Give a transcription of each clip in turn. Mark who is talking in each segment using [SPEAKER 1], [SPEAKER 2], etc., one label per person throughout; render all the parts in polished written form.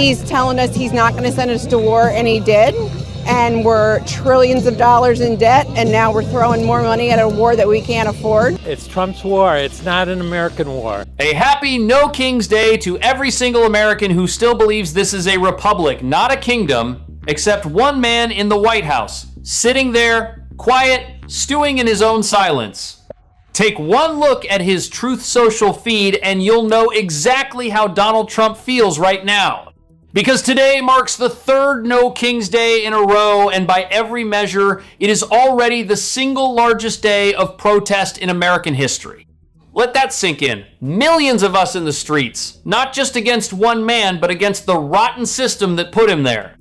[SPEAKER 1] he's telling us he's not going to send us to war, and he did. And we're trillions of dollars in debt, and now we're throwing more money at a war that we can't afford.
[SPEAKER 2] It's Trump's war. It's not an American war.
[SPEAKER 3] A happy No King's Day to every single American who still believes this is a republic, not a kingdom, except one man in the White House, sitting there, quiet, stewing in his own silence. Take one look at his Truth Social feed and you'll know exactly how Donald Trump feels right now. Because today marks the third No King's Day in a row, and by every measure, it is already the single largest day of protest in American history. Let that sink in. Millions of us in the streets, not just against one man, but against the rotten system that put him there.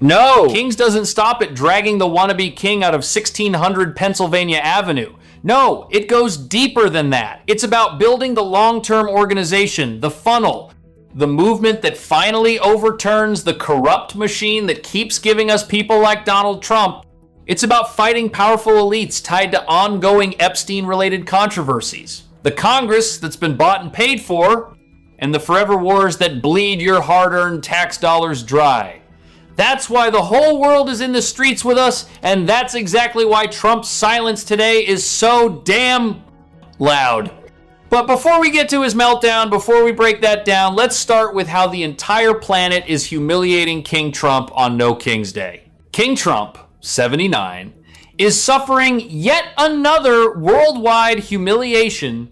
[SPEAKER 3] No, Kings doesn't stop at dragging the wannabe king out of 1600 Pennsylvania Avenue. No, it goes deeper than that. It's about building the long-term organization, the funnel, the movement that finally overturns the corrupt machine that keeps giving us people like Donald Trump. It's about fighting powerful elites tied to ongoing Epstein-related controversies, the Congress that's been bought and paid for, and the forever wars that bleed your hard-earned tax dollars dry. That's why the whole world is in the streets with us, and that's exactly why Trump's silence today is so damn loud. But before we get to his meltdown, before we break that down, let's start with how the entire planet is humiliating King Trump on No King's Day. King Trump, 79, is suffering yet another worldwide humiliation.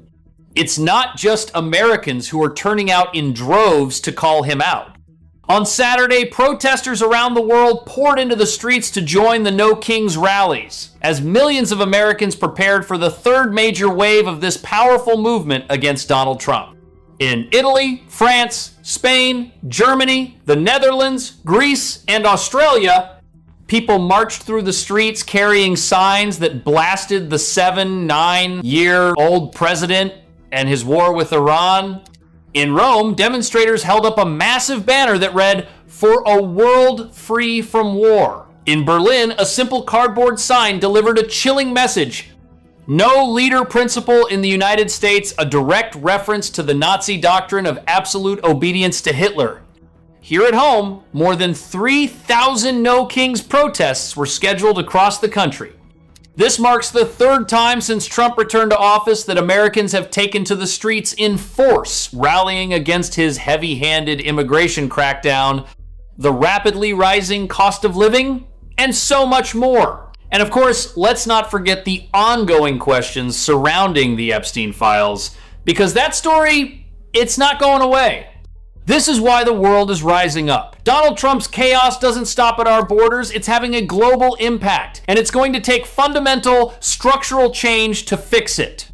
[SPEAKER 3] It's not just Americans who are turning out in droves to call him out. On Saturday, protesters around the world poured into the streets to join the No Kings rallies, as millions of Americans prepared for the third major wave of this powerful movement against Donald Trump. In Italy, France, Spain, Germany, the Netherlands, Greece, and Australia, people marched through the streets carrying signs that blasted the 9-year-old president and his war with Iran. In Rome, demonstrators held up a massive banner that read, "For a world free from war." In Berlin, a simple cardboard sign delivered a chilling message. No leader principle in the United States, a direct reference to the Nazi doctrine of absolute obedience to Hitler. Here at home, more than 3,000 No Kings protests were scheduled across the country. This marks the third time since Trump returned to office that Americans have taken to the streets in force, rallying against his heavy-handed immigration crackdown, the rapidly rising cost of living, and so much more. And of course, let's not forget the ongoing questions surrounding the Epstein files, because that story, it's not going away. This is why the world is rising up. Donald Trump's chaos doesn't stop at our borders. It's having a global impact, and it's going to take fundamental structural change to fix it.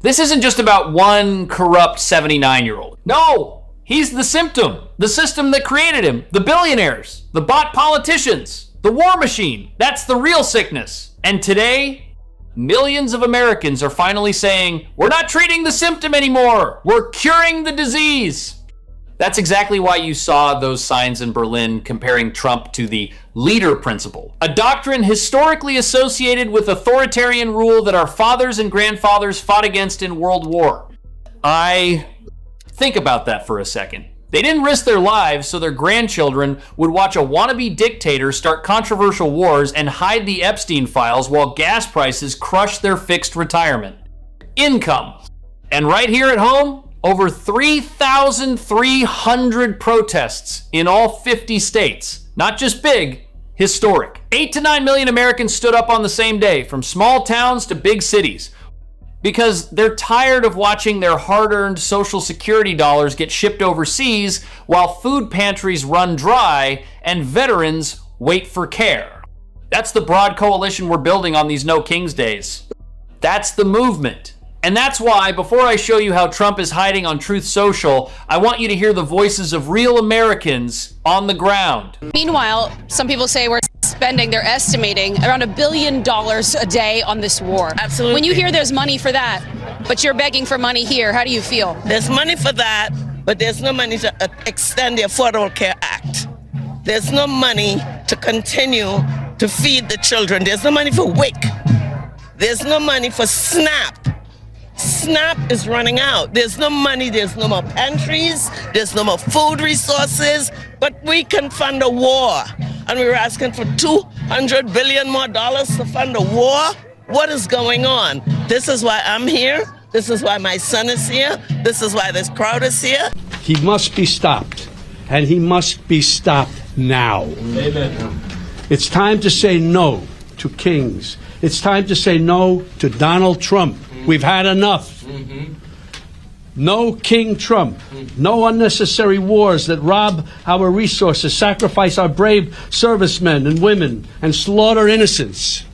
[SPEAKER 3] This isn't just about one corrupt 79-year-old. No, he's the symptom, the system that created him, the billionaires, the bot politicians, the war machine. That's the real sickness. And today, millions of Americans are finally saying, we're not treating the symptom anymore. We're curing the disease. That's exactly why you saw those signs in Berlin comparing Trump to the leader principle, a doctrine historically associated with authoritarian rule that our fathers and grandfathers fought against in World War. Think about that for a second. They didn't risk their lives so their grandchildren would watch a wannabe dictator start controversial wars and hide the Epstein files while gas prices crushed their fixed retirement income. And right here at home, over 3,300 protests in all 50 states. Not just big, historic. 8 to 9 million Americans stood up on the same day, from small towns to big cities, because they're tired of watching their hard-earned Social Security dollars get shipped overseas while food pantries run dry and veterans wait for care. That's the broad coalition we're building on these No Kings Days. That's the movement. And that's why, before I show you how Trump is hiding on Truth Social, I want you to hear the voices of real Americans on the ground.
[SPEAKER 4] Meanwhile, some people say they're estimating around $1 billion a day on this war.
[SPEAKER 5] Absolutely.
[SPEAKER 4] When you hear there's money for that, but you're begging for money here, how do you feel?
[SPEAKER 5] There's money for that, but there's no money to extend the Affordable Care Act. There's no money to continue to feed the children. There's no money for WIC. There's no money for SNAP. SNAP is running out. There's no money, there's no more pantries, there's no more food resources, but we can fund a war. And we were asking for $200 billion more to fund a war. What is going on? This is why I'm here. This is why my son is here. This is why this crowd is here.
[SPEAKER 6] He must be stopped, and he must be stopped now. Amen. It's time to say no to kings. It's time to say no to Donald Trump. We've had enough. No King Trump. No unnecessary wars that rob our resources, sacrifice our brave servicemen and women, and slaughter innocents.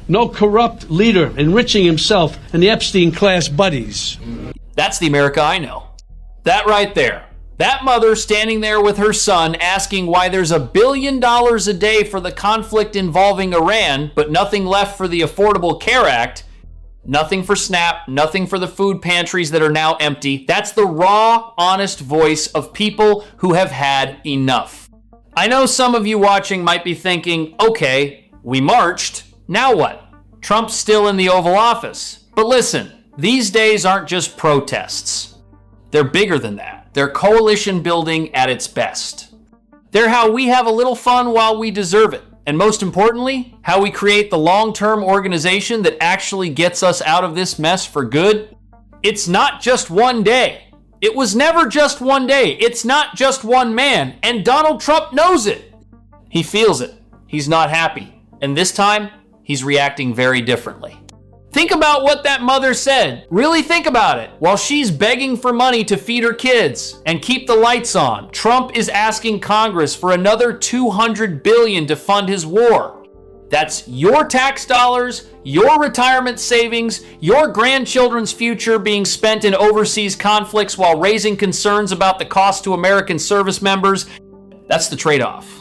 [SPEAKER 6] No corrupt leader enriching himself and the Epstein class buddies.
[SPEAKER 3] That's the America I know. That right there. That mother standing there with her son asking why there's $1 billion a day for the conflict involving Iran, but nothing left for the Affordable Care Act. Nothing for SNAP, nothing for the food pantries that are now empty. That's the raw, honest voice of people who have had enough. I know some of you watching might be thinking, okay, we marched. Now what? Trump's still in the Oval Office. But listen, these days aren't just protests. They're bigger than that. They're coalition building at its best. They're how we have a little fun while we deserve it. And most importantly, how we create the long-term organization that actually gets us out of this mess for good. It's not just one day. It was never just one day. It's not just one man. And Donald Trump knows it. He feels it. He's not happy. And this time, he's reacting very differently. Think about what that mother said. Really think about it. While she's begging for money to feed her kids and keep the lights on, Trump is asking Congress for another $200 billion to fund his war. That's your tax dollars, your retirement savings, your grandchildren's future being spent in overseas conflicts while raising concerns about the cost to American service members. That's the trade-off.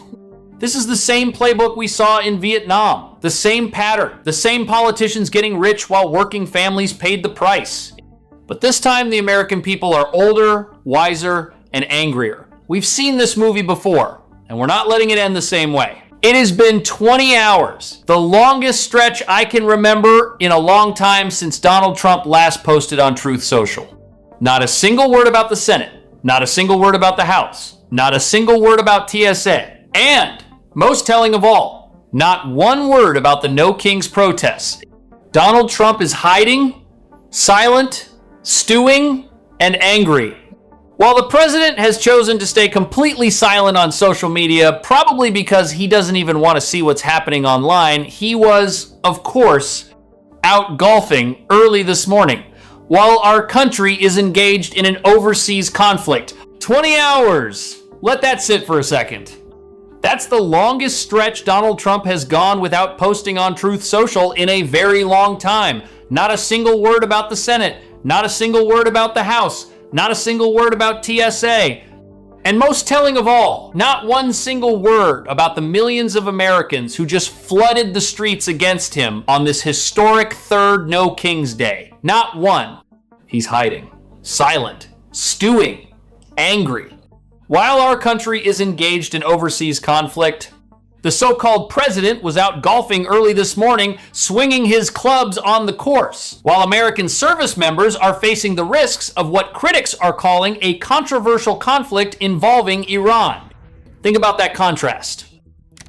[SPEAKER 3] This is the same playbook we saw in Vietnam, the same pattern, the same politicians getting rich while working families paid the price. But this time the American people are older, wiser, and angrier. We've seen this movie before, and we're not letting it end the same way. It has been 20 hours, the longest stretch I can remember in a long time since Donald Trump last posted on Truth Social. Not a single word about the Senate, not a single word about the House, not a single word about TSA, and most telling of all, not one word about the No Kings protests. Donald Trump is hiding, silent, stewing, and angry. While the president has chosen to stay completely silent on social media, probably because he doesn't even want to see what's happening online, he was, of course, out golfing early this morning, while our country is engaged in an overseas conflict. 20 hours! Let that sit for a second. That's the longest stretch Donald Trump has gone without posting on Truth Social in a very long time. Not a single word about the Senate, not a single word about the House, not a single word about TSA. And most telling of all, not one single word about the millions of Americans who just flooded the streets against him on this historic third No Kings Day. Not one. He's hiding, silent, stewing, angry. While our country is engaged in overseas conflict, the so-called president was out golfing early this morning, swinging his clubs on the course, while American service members are facing the risks of what critics are calling a controversial conflict involving Iran. Think about that contrast.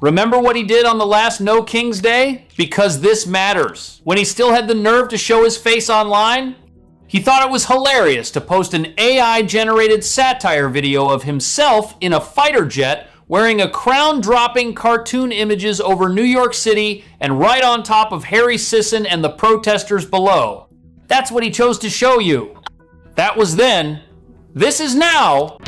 [SPEAKER 3] Remember what he did on the last No Kings Day? Because this matters. When he still had the nerve to show his face online, he thought it was hilarious to post an AI-generated satire video of himself in a fighter jet wearing a crown-dropping cartoon images over New York City and right on top of Harry Sisson and the protesters below. That's what he chose to show you. That was then. This is now.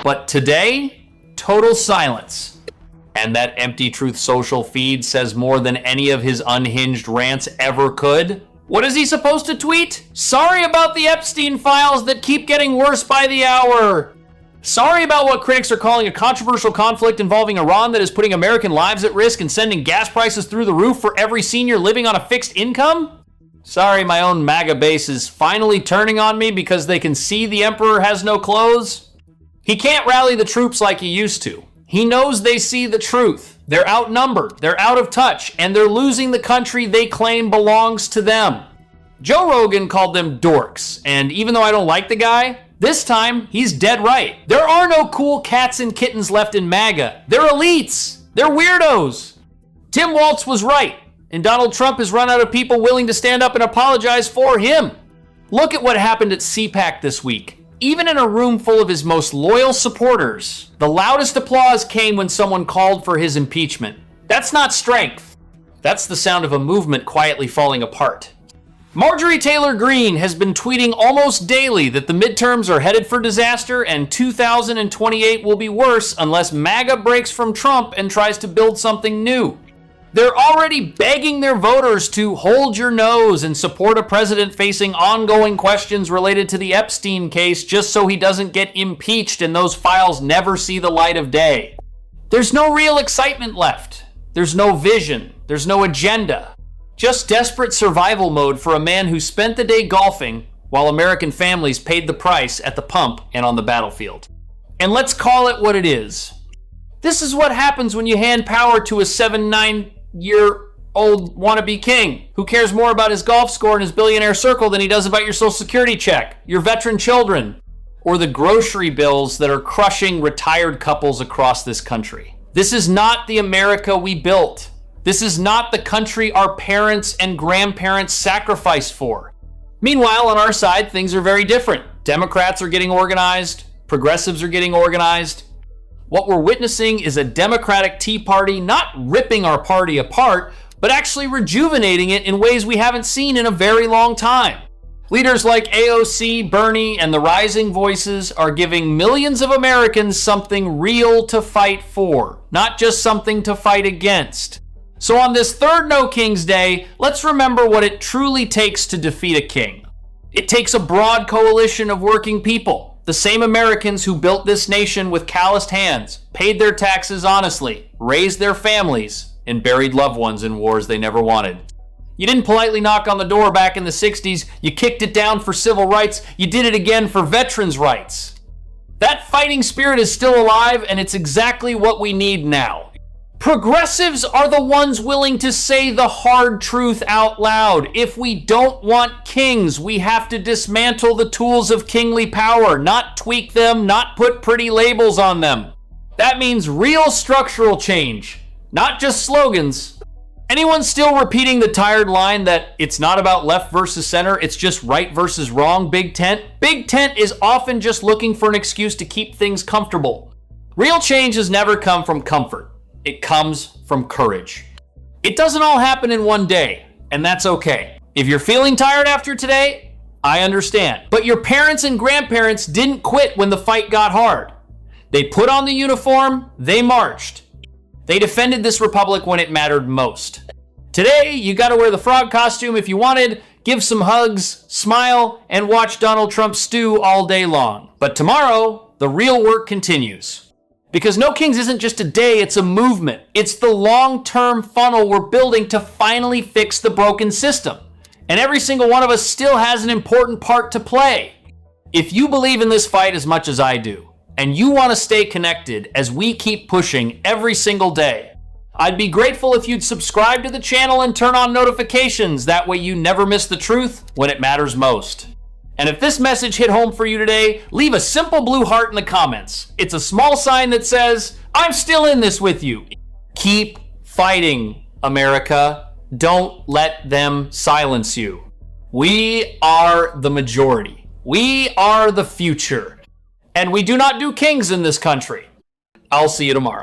[SPEAKER 3] But today, total silence. And that empty Truth Social feed says more than any of his unhinged rants ever could. What is he supposed to tweet? Sorry about the Epstein files that keep getting worse by the hour. Sorry about what critics are calling a controversial conflict involving Iran that is putting American lives at risk and sending gas prices through the roof for every senior living on a fixed income? Sorry, my own MAGA base is finally turning on me because they can see the emperor has no clothes. He can't rally the troops like he used to. He knows they see the truth. They're outnumbered, they're out of touch, and they're losing the country they claim belongs to them. Joe Rogan called them dorks, and even though I don't like the guy, this time he's dead right. There are no cool cats and kittens left in MAGA. They're elites. They're weirdos. Tim Walz was right, and Donald Trump has run out of people willing to stand up and apologize for him. Look at what happened at CPAC this week. Even in a room full of his most loyal supporters, the loudest applause came when someone called for his impeachment. That's not strength. That's the sound of a movement quietly falling apart. Marjorie Taylor Greene has been tweeting almost daily that the midterms are headed for disaster and 2028 will be worse unless MAGA breaks from Trump and tries to build something new. They're already begging their voters to hold your nose and support a president facing ongoing questions related to the Epstein case just so he doesn't get impeached and those files never see the light of day. There's no real excitement left. There's no vision. There's no agenda. Just desperate survival mode for a man who spent the day golfing while American families paid the price at the pump and on the battlefield. And let's call it what it is. This is what happens when you hand power to a 7-9-year-old wannabe king who cares more about his golf score and his billionaire circle than he does about your social security check, your veteran children, or the grocery bills that are crushing retired couples across this country. This is not the America we built. This is not the country our parents and grandparents sacrificed for. Meanwhile, on our side, things are very different. Democrats are getting organized. Progressives are getting organized. What we're witnessing is a Democratic Tea Party not ripping our party apart, but actually rejuvenating it in ways we haven't seen in a very long time. Leaders like AOC, Bernie, and the Rising Voices are giving millions of Americans something real to fight for, not just something to fight against. So on this third No Kings Day, let's remember what it truly takes to defeat a king. It takes a broad coalition of working people, the same Americans who built this nation with calloused hands, paid their taxes honestly, raised their families, and buried loved ones in wars they never wanted. You didn't politely knock on the door back in the 60s, you kicked it down for civil rights, you did it again for veterans' rights. That fighting spirit is still alive, and it's exactly what we need now. Progressives are the ones willing to say the hard truth out loud. If we don't want kings, we have to dismantle the tools of kingly power, not tweak them, not put pretty labels on them. That means real structural change, not just slogans. Anyone still repeating the tired line that it's not about left versus center, it's just right versus wrong, Big Tent? Big Tent is often just looking for an excuse to keep things comfortable. Real change has never come from comfort. It comes from courage. It doesn't all happen in one day, and that's okay. If you're feeling tired after today, I understand. But your parents and grandparents didn't quit when the fight got hard. They put on the uniform, they marched. They defended this republic when it mattered most. Today, you gotta wear the frog costume if you wanted, give some hugs, smile, and watch Donald Trump stew all day long. But tomorrow, the real work continues. Because No Kings isn't just a day, it's a movement. It's the long-term funnel we're building to finally fix the broken system. And every single one of us still has an important part to play. If you believe in this fight as much as I do, and you want to stay connected as we keep pushing every single day, I'd be grateful if you'd subscribe to the channel and turn on notifications. That way you never miss the truth when it matters most. And if this message hit home for you today, leave a simple blue heart in the comments. It's a small sign that says, I'm still in this with you. Keep fighting, America. Don't let them silence you. We are the majority. We are the future. And we do not do kings in this country. I'll see you tomorrow.